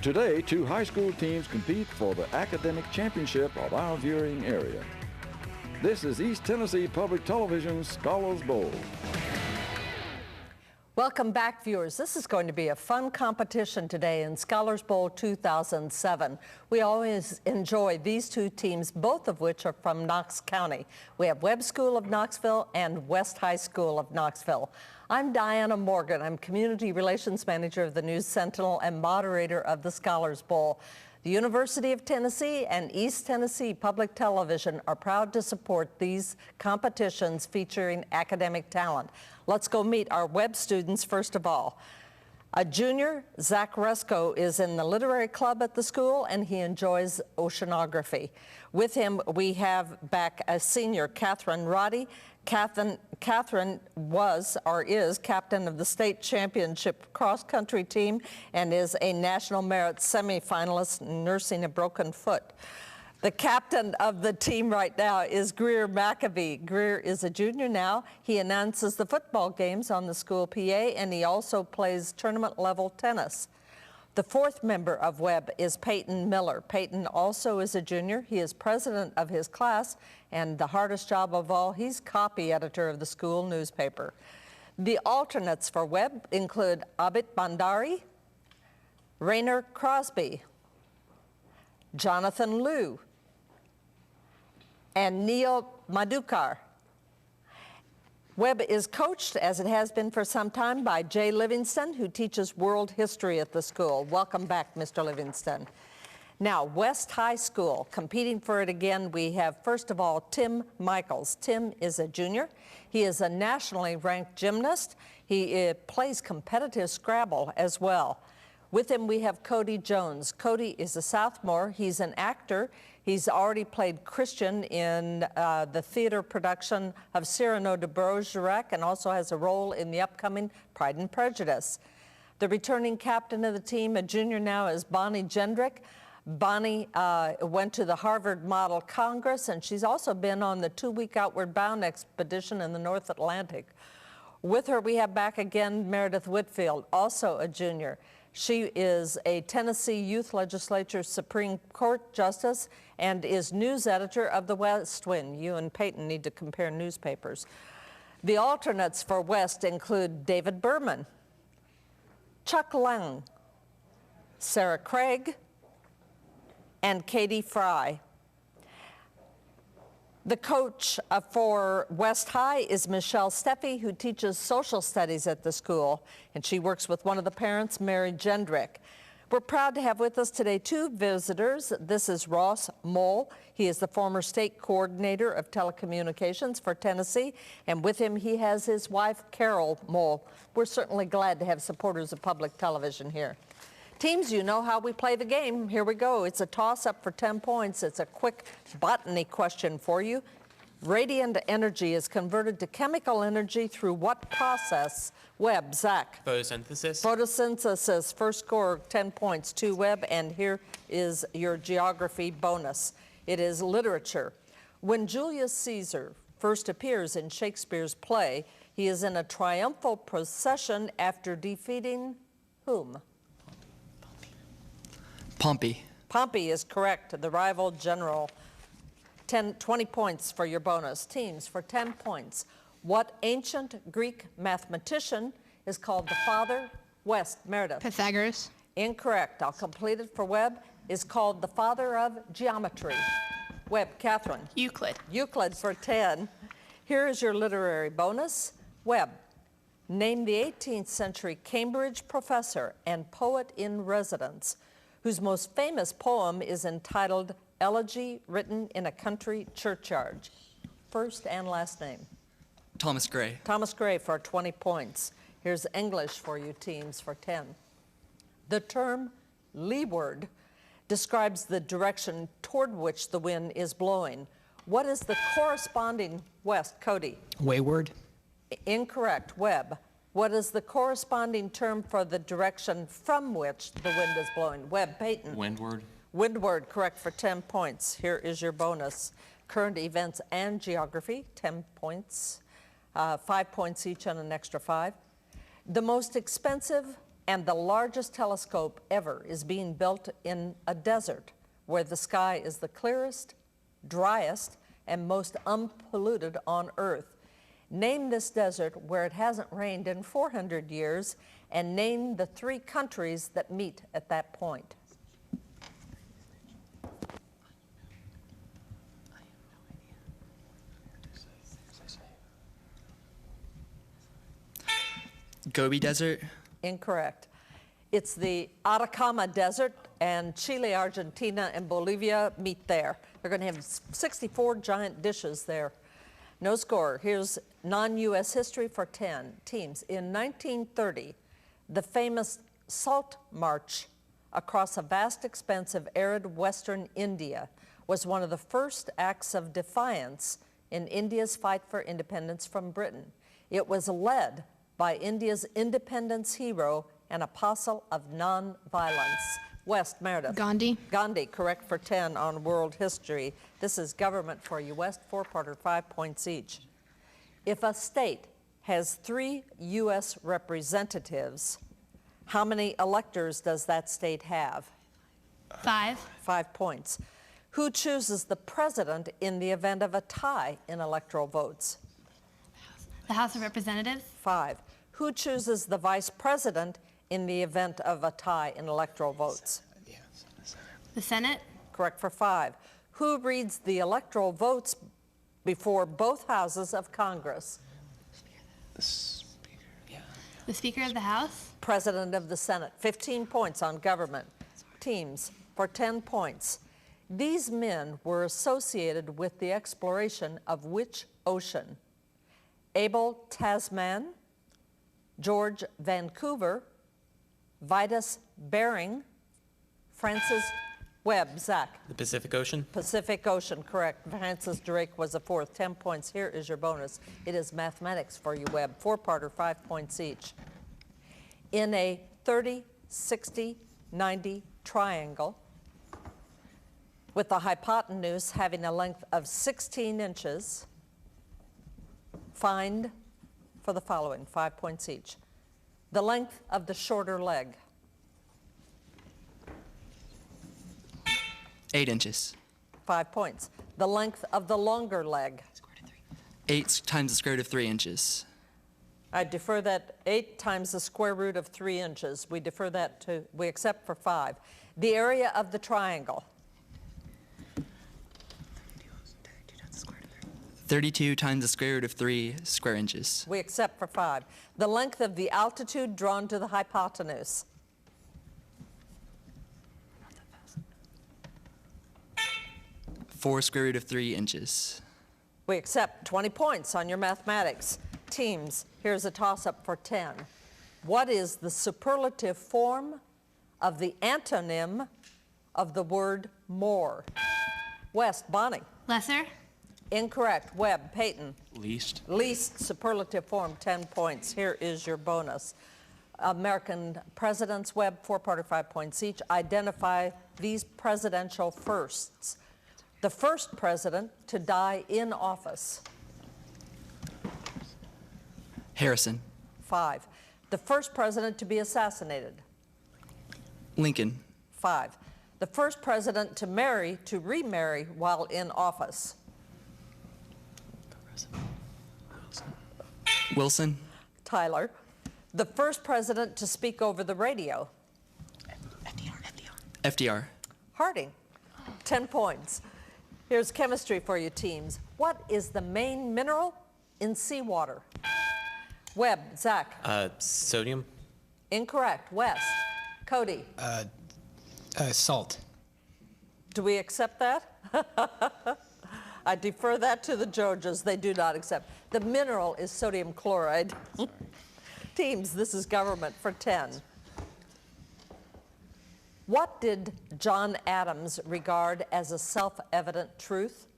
Today, two high school teams compete for the academic championship of our viewing area. This is East Tennessee Public Television's Scholars Bowl. Welcome back, viewers. This is going to be a fun competition today in Scholars Bowl 2007. We always enjoy these two teams, both of which are from Knox County. We have Webb School of Knoxville and West High School of Knoxville. I'm Diana Morgan. I'm Community Relations Manager of the News Sentinel and moderator of the Scholars Bowl. The University of Tennessee and East Tennessee Public Television are proud to support these competitions featuring academic talent. Let's go meet our Webb students first of all. A junior, Zach Resco, is in the literary club at the school and he enjoys oceanography. With him, we have back a senior, Catherine Roddy. Catherine was or is captain of the state championship cross-country team and is a National Merit semifinalist nursing a broken foot. The captain of the team right now is Greer McAbee. Greer is a junior now. He announces the football games on the school PA and he also plays tournament-level tennis. The fourth member of Webb is Peyton Miller. Peyton also is a junior. He is president of his class, and the hardest job of all, he's copy editor of the school newspaper. The alternates for Webb include Abid Bandari, Rainer Crosby, Jonathan Liu, and Neil Madukar. Webb is coached, as it has been for some time, by Jay Livingston, who teaches world history at the school. Welcome back, Mr. Livingston. Now, West High School, competing for it again, we have, first of all, Tim Michaels. Tim is a junior. He is a nationally ranked gymnast. He plays competitive Scrabble as well. With him, we have Cody Jones. Cody is a sophomore. He's an actor. He's already played Christian in the theater production of Cyrano de Bergerac and also has a role in the upcoming Pride and Prejudice. The returning captain of the team, a junior now, is Bonnie Jendrick. Bonnie went to the Harvard Model Congress, and she's also been on the 2-week Outward Bound expedition in the North Atlantic. With her, we have back again Meredith Whitfield, also a junior. She is a Tennessee Youth Legislature Supreme Court Justice and is news editor of the West Wind. You and Peyton need to compare newspapers. The alternates for West include David Berman, Chuck Lang, Sarah Craig, and Katie Fry. The coach for West High is Michelle Steffi, who teaches social studies at the school, and she works with one of the parents, Mary Jendrick. We're proud to have with us today two visitors. This is Ross Moll. He is the former state coordinator of telecommunications for Tennessee, and with him he has his wife, Carol Moll. We're certainly glad to have supporters of public television here. Teams, you know how we play the game. Here we go. It's a toss-up for 10 points. It's a quick botany question for you. Radiant energy is converted to chemical energy through what process? Webb, Zach. Photosynthesis. Photosynthesis. First score, 10 points to Webb, and here is your geography bonus. It is literature. When Julius Caesar first appears in Shakespeare's play, he is in a triumphal procession after defeating whom? Pompey. Pompey is correct, the rival general. 20 points for your bonus. Teams for 10 points. What ancient Greek mathematician is called the father? West, Meredith. Pythagoras. Incorrect. I'll complete it for Webb. Is called the father of geometry. Webb, Catherine. Euclid. Euclid for 10. Here is your literary bonus. Webb, name the 18th century Cambridge professor and poet in residence whose most famous poem is entitled Elegy Written in a Country Churchyard. First and last name. Thomas Gray. Thomas Gray for 20 points. Here's English for you teams for 10. The term leeward describes the direction toward which the wind is blowing. What is the corresponding West, Cody? Wayward. Incorrect. Webb. What is the corresponding term for the direction from which the wind is blowing? Webb, Peyton. Windward. Windward, correct for 10 points. Here is your bonus. Current events and geography, 10 points. 5 points each and an extra 5. The most expensive And the largest telescope ever is being built in a desert where the sky is the clearest, driest, and most unpolluted on Earth. Name this desert where it hasn't rained in 400 years, and name the 3 countries that meet at that point. Gobi Desert. Incorrect. It's the Atacama Desert, and Chile, Argentina, and Bolivia meet there. They're going to have 64 giant dishes there. No score. Here's non-U.S. history for 10 teams. In 1930, the famous Salt March across a vast expanse of arid western India was one of the first acts of defiance in India's fight for independence from Britain. It was led by India's independence hero and apostle of nonviolence. West, Meredith. Gandhi. Gandhi, correct for 10 on world history. This is government for you. West, 4-parter, 5 points each. If a state has 3 U.S. representatives, how many electors does that state have? 5. 5 points. Who chooses the president in the event of a tie in electoral votes? The House of Representatives. 5. Who chooses the vice president in the event of a tie in electoral votes? The Senate. Correct for 5. Who reads the electoral votes before both houses of Congress? The Speaker of the House. President of the Senate. 15 points on government. Teams for 10 points. These men were associated with the exploration of which ocean? Abel Tasman, George Vancouver, Vitus Bering, Francis Webb. Zach. The Pacific Ocean. Pacific Ocean, correct. Francis Drake was the 4th. 10 points. Here is your bonus. It is mathematics for you, Webb. 4-parter, 5 points each. In a 30, 60, 90 triangle with the hypotenuse having a length of 16 inches, find for the following, 5 points each. The length of the shorter leg. 8 inches. 5 points. The length of the longer leg. 8 times the square root of 3 inches. I defer that 8 times the square root of 3 inches. We defer that to, we accept for 5. The area of the triangle. 32 times the square root of 3 square inches. We accept for 5. The length of the altitude drawn to the hypotenuse. 4 square root of 3 inches. We accept 20 points on your mathematics. Teams, here's a toss-up for 10. What is the superlative form of the antonym of the word more? West, Bonnie. Lesser. Incorrect. Webb, Peyton. Least. Least superlative form, 10 points. Here is your bonus. American presidents, Webb, 4-parter, 5 points each. Identify these presidential firsts. The first president to die in office. Harrison. 5. The first president to be assassinated. Lincoln. 5. The first president to remarry while in office. Wilson. Tyler. The first president to speak over the radio. FDR. Harding. 10 points. Here's chemistry for you teams. What is the main mineral in seawater? Webb, Zach. Sodium. Incorrect. West. Cody. Salt. Do we accept that? I defer that to the Georgias. They do not accept. The mineral is sodium chloride. Teams, this is government for 10. What did John Adams regard as a self-evident truth?